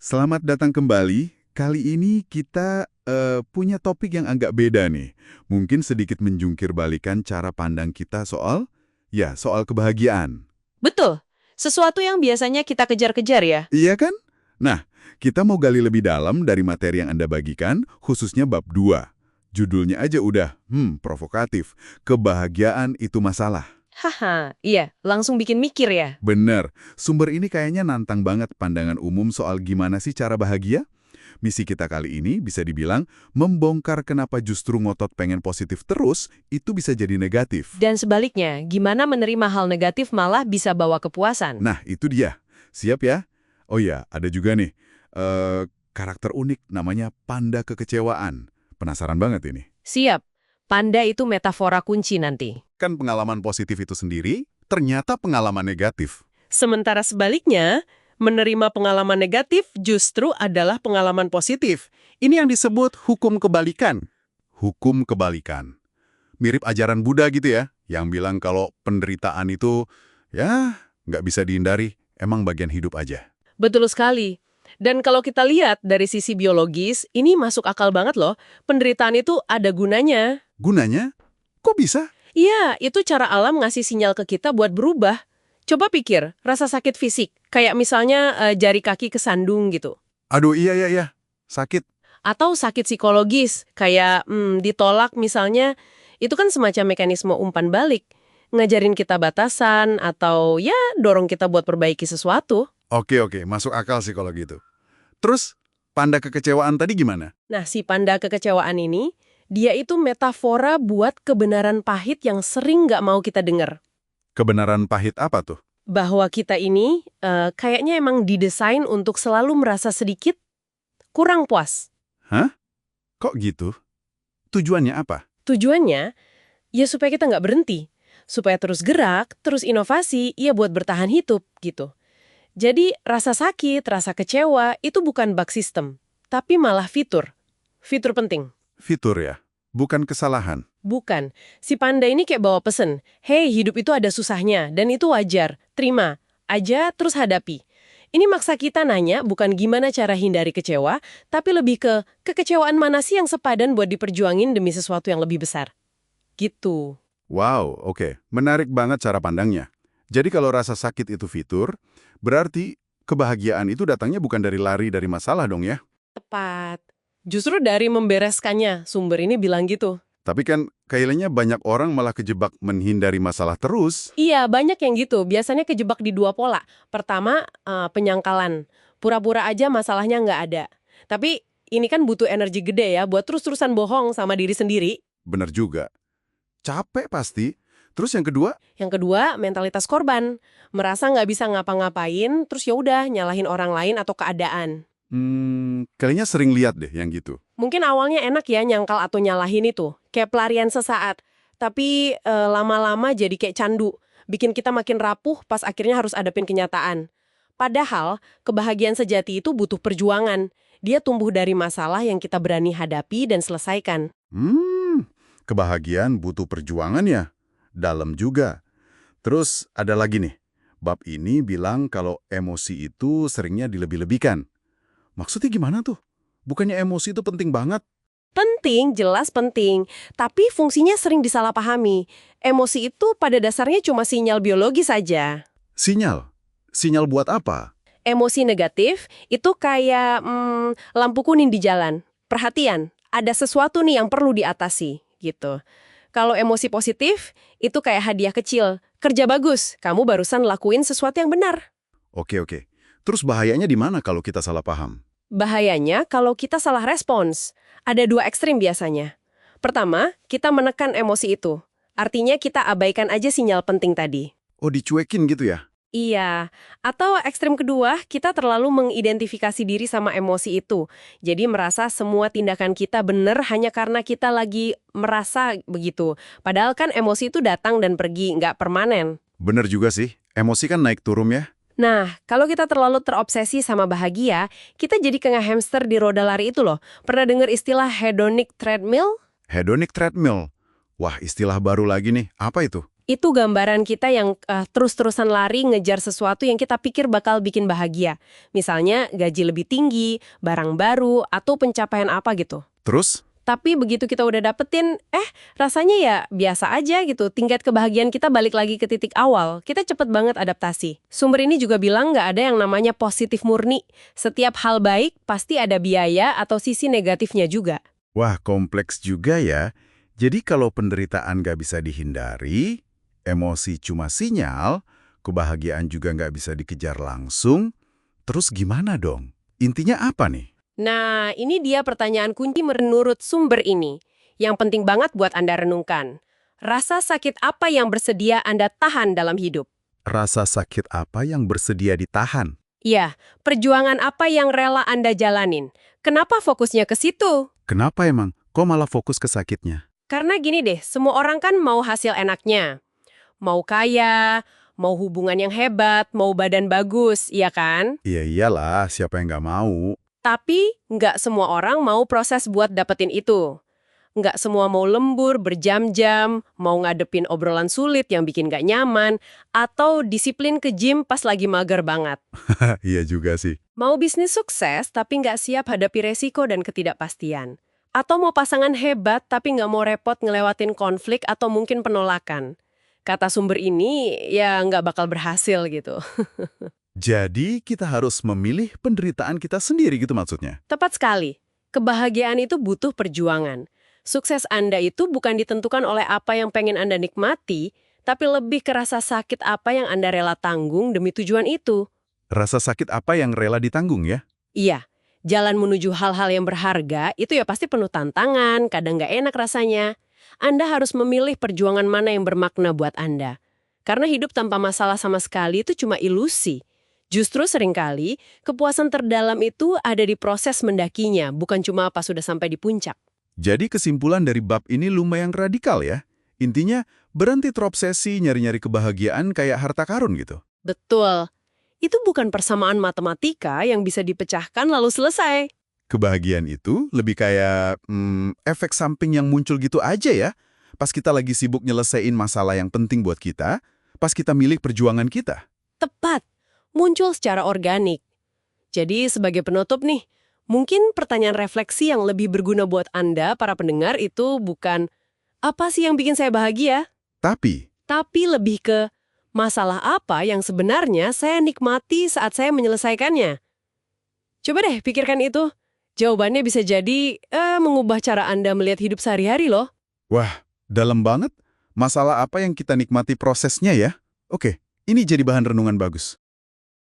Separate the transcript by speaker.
Speaker 1: Selamat datang kembali. Kali ini kita punya topik yang agak beda nih. Mungkin sedikit menjungkir balikan cara pandang kita soal kebahagiaan.
Speaker 2: Betul, sesuatu yang biasanya kita kejar-kejar ya.
Speaker 1: Iya kan? Nah, kita mau gali lebih dalam dari materi yang Anda bagikan, khususnya bab 2. Judulnya aja udah, provokatif. Kebahagiaan itu masalah.
Speaker 2: Haha, iya, langsung bikin mikir ya.
Speaker 1: Bener, sumber ini kayaknya nantang banget pandangan umum soal gimana sih cara bahagia. Misi kita kali ini bisa dibilang membongkar kenapa justru ngotot pengen positif terus itu bisa jadi negatif.
Speaker 2: Dan sebaliknya, gimana menerima hal negatif malah bisa bawa kepuasan.
Speaker 1: Nah, itu dia. Siap ya? Oh iya, ada juga nih karakter unik namanya panda kekecewaan. Penasaran banget ini.
Speaker 2: Siap, panda itu metafora kunci nanti.
Speaker 1: Kan pengalaman positif itu sendiri ternyata pengalaman negatif.
Speaker 3: Sementara sebaliknya, menerima pengalaman negatif justru adalah pengalaman positif. Ini yang disebut hukum kebalikan.
Speaker 1: Hukum kebalikan. Mirip ajaran Buddha gitu ya, yang bilang kalau penderitaan itu, ya, nggak bisa dihindari, emang bagian hidup aja.
Speaker 3: Betul sekali. Dan kalau kita lihat dari sisi biologis, ini masuk akal banget loh. Penderitaan itu ada gunanya.
Speaker 1: Gunanya? Kok bisa?
Speaker 3: Iya, itu cara alam ngasih sinyal ke kita buat berubah. Coba pikir, rasa sakit fisik, kayak misalnya jari kaki kesandung gitu.
Speaker 1: Aduh, iya, sakit.
Speaker 3: Atau sakit psikologis, kayak ditolak misalnya, itu kan semacam mekanisme umpan balik. Ngajarin kita batasan, atau ya dorong kita buat perbaiki sesuatu.
Speaker 1: Oke, masuk akal sih kalau gitu. Terus, panda kekecewaan tadi gimana?
Speaker 3: Nah, si panda kekecewaan ini, dia itu metafora buat kebenaran pahit yang sering nggak mau kita dengar.
Speaker 1: Kebenaran pahit apa tuh?
Speaker 3: Bahwa kita ini kayaknya emang didesain untuk selalu merasa sedikit kurang puas.
Speaker 1: Hah? Kok gitu? Tujuannya apa?
Speaker 3: Tujuannya, ya supaya kita nggak berhenti. Supaya terus gerak, terus inovasi, ya buat bertahan hidup gitu. Jadi rasa sakit, rasa kecewa, itu bukan bug system, tapi malah fitur. Fitur penting.
Speaker 1: Fitur ya, bukan kesalahan.
Speaker 3: Bukan. Si panda ini kayak bawa pesen. Hey, hidup itu ada susahnya, dan itu wajar. Terima. Aja, terus hadapi. Ini maksa kita nanya bukan gimana cara hindari kecewa, tapi lebih ke kekecewaan mana sih yang sepadan buat diperjuangin demi sesuatu yang lebih besar. Gitu.
Speaker 1: Wow, oke. Menarik banget cara pandangnya. Jadi kalau rasa sakit itu fitur, berarti kebahagiaan itu datangnya bukan dari lari dari masalah dong ya?
Speaker 3: Tepat. Justru dari membereskannya, sumber ini bilang gitu.
Speaker 1: Tapi kan kayaknya banyak orang malah kejebak menghindari masalah terus.
Speaker 3: Iya, banyak yang gitu. Biasanya kejebak di dua pola. Pertama, penyangkalan. Pura-pura aja masalahnya nggak ada. Tapi ini kan butuh energi gede ya buat terus-terusan bohong sama diri sendiri.
Speaker 1: Bener juga. Capek pasti. Terus yang kedua?
Speaker 3: Yang kedua, mentalitas korban. Merasa nggak bisa ngapa-ngapain, terus ya udah nyalahin orang lain atau keadaan.
Speaker 1: Kayaknya sering lihat deh yang gitu.
Speaker 3: Mungkin awalnya enak ya nyangkal atau nyalahin itu. Kayak pelarian sesaat. Tapi lama-lama jadi kayak candu. Bikin kita makin rapuh pas akhirnya harus hadapin kenyataan. Padahal, kebahagiaan sejati itu butuh perjuangan. Dia tumbuh dari masalah yang kita berani hadapi dan selesaikan.
Speaker 1: Kebahagiaan butuh perjuangan ya. Dalam juga. Terus ada lagi nih. Bab ini bilang kalau emosi itu seringnya dilebih-lebihkan. Maksudnya gimana tuh? Bukannya emosi itu penting banget?
Speaker 3: Penting, jelas penting. Tapi fungsinya sering disalahpahami. Emosi itu pada dasarnya cuma sinyal biologis saja.
Speaker 1: Sinyal? Sinyal buat apa?
Speaker 3: Emosi negatif itu kayak lampu kuning di jalan. Perhatian, ada sesuatu nih yang perlu diatasi, gitu. Kalau emosi positif, itu kayak hadiah kecil. Kerja bagus, kamu barusan lakuin sesuatu yang benar.
Speaker 1: Oke. Terus bahayanya di mana kalau kita salah paham?
Speaker 3: Bahayanya kalau kita salah respons. Ada dua ekstrim biasanya. Pertama, kita menekan emosi itu. Artinya kita abaikan aja sinyal penting tadi.
Speaker 1: Oh, dicuekin gitu ya?
Speaker 3: Iya, atau ekstrem kedua, kita terlalu mengidentifikasi diri sama emosi itu. Jadi merasa semua tindakan kita benar hanya karena kita lagi merasa begitu. Padahal kan emosi itu datang dan pergi, nggak permanen.
Speaker 1: Bener juga sih, emosi kan naik turun ya.
Speaker 3: Nah, kalau kita terlalu terobsesi sama bahagia, kita jadi kayak hamster di roda lari itu loh. Pernah dengar istilah hedonic treadmill?
Speaker 1: Hedonic treadmill. Wah, istilah baru lagi nih. Apa itu?
Speaker 3: Itu gambaran kita yang terus-terusan lari ngejar sesuatu yang kita pikir bakal bikin bahagia. Misalnya gaji lebih tinggi, barang baru, atau pencapaian apa gitu.
Speaker 1: Terus,
Speaker 3: Tapi begitu kita udah dapetin, rasanya ya biasa aja gitu. Tingkat kebahagiaan kita balik lagi ke titik awal. Kita cepet banget adaptasi. Sumber ini juga bilang nggak ada yang namanya positif murni. Setiap hal baik pasti ada biaya atau sisi negatifnya juga.
Speaker 1: wah kompleks juga ya. Jadi kalau penderitaan nggak bisa dihindari, emosi cuma sinyal, kebahagiaan juga nggak bisa dikejar langsung, terus gimana dong? Intinya apa nih?
Speaker 3: Nah, ini dia pertanyaan kunci menurut sumber ini. Yang penting banget buat Anda renungkan. Rasa sakit apa yang bersedia Anda tahan dalam hidup?
Speaker 1: Rasa sakit apa yang bersedia ditahan?
Speaker 3: Iya, perjuangan apa yang rela Anda jalanin? Kenapa fokusnya ke situ?
Speaker 1: Kenapa emang? Kok malah fokus ke sakitnya?
Speaker 3: Karena gini deh, semua orang kan mau hasil enaknya. Mau kaya, mau hubungan yang hebat, mau badan bagus, iya kan?
Speaker 1: Iya iyalah, siapa yang nggak mau?
Speaker 3: Tapi nggak semua orang mau proses buat dapetin itu. Nggak semua mau lembur, berjam-jam, mau ngadepin obrolan sulit yang bikin nggak nyaman, atau disiplin ke gym pas lagi mager banget.
Speaker 1: Iya juga sih.
Speaker 3: Mau bisnis sukses tapi nggak siap hadapi resiko dan ketidakpastian. Atau mau pasangan hebat tapi nggak mau repot ngelewatin konflik atau mungkin penolakan. Kata sumber ini ya nggak bakal berhasil gitu.
Speaker 1: Jadi kita harus memilih penderitaan kita sendiri gitu maksudnya?
Speaker 3: Tepat sekali. Kebahagiaan itu butuh perjuangan. Sukses Anda itu bukan ditentukan oleh apa yang pengen Anda nikmati, tapi lebih ke rasa sakit apa yang Anda rela tanggung demi tujuan itu.
Speaker 1: Rasa sakit apa yang rela ditanggung ya?
Speaker 3: Iya, jalan menuju hal-hal yang berharga itu ya pasti penuh tantangan, kadang nggak enak rasanya. Anda harus memilih perjuangan mana yang bermakna buat Anda. Karena hidup tanpa masalah sama sekali itu cuma ilusi. Justru seringkali, kepuasan terdalam itu ada di proses mendakinya, bukan cuma pas sudah sampai di puncak.
Speaker 1: Jadi kesimpulan dari bab ini lumayan radikal ya. Intinya, berhenti terobsesi nyari-nyari kebahagiaan kayak harta karun gitu.
Speaker 3: Betul. Itu bukan persamaan matematika yang bisa dipecahkan lalu selesai.
Speaker 1: Kebahagiaan itu lebih kayak efek samping yang muncul gitu aja ya. Pas kita lagi sibuk nyelesain masalah yang penting buat kita, pas kita milih perjuangan kita.
Speaker 3: Tepat. Muncul secara organik. Jadi sebagai penutup nih, mungkin pertanyaan refleksi yang lebih berguna buat Anda, para pendengar, itu bukan apa sih yang bikin saya bahagia?
Speaker 1: Tapi,
Speaker 3: Lebih ke masalah apa yang sebenarnya saya nikmati saat saya menyelesaikannya. Coba deh pikirkan itu. Jawabannya bisa jadi mengubah cara Anda melihat hidup sehari-hari loh.
Speaker 1: wah, dalam banget. Masalah apa yang kita nikmati prosesnya ya? Oke, ini jadi bahan renungan bagus.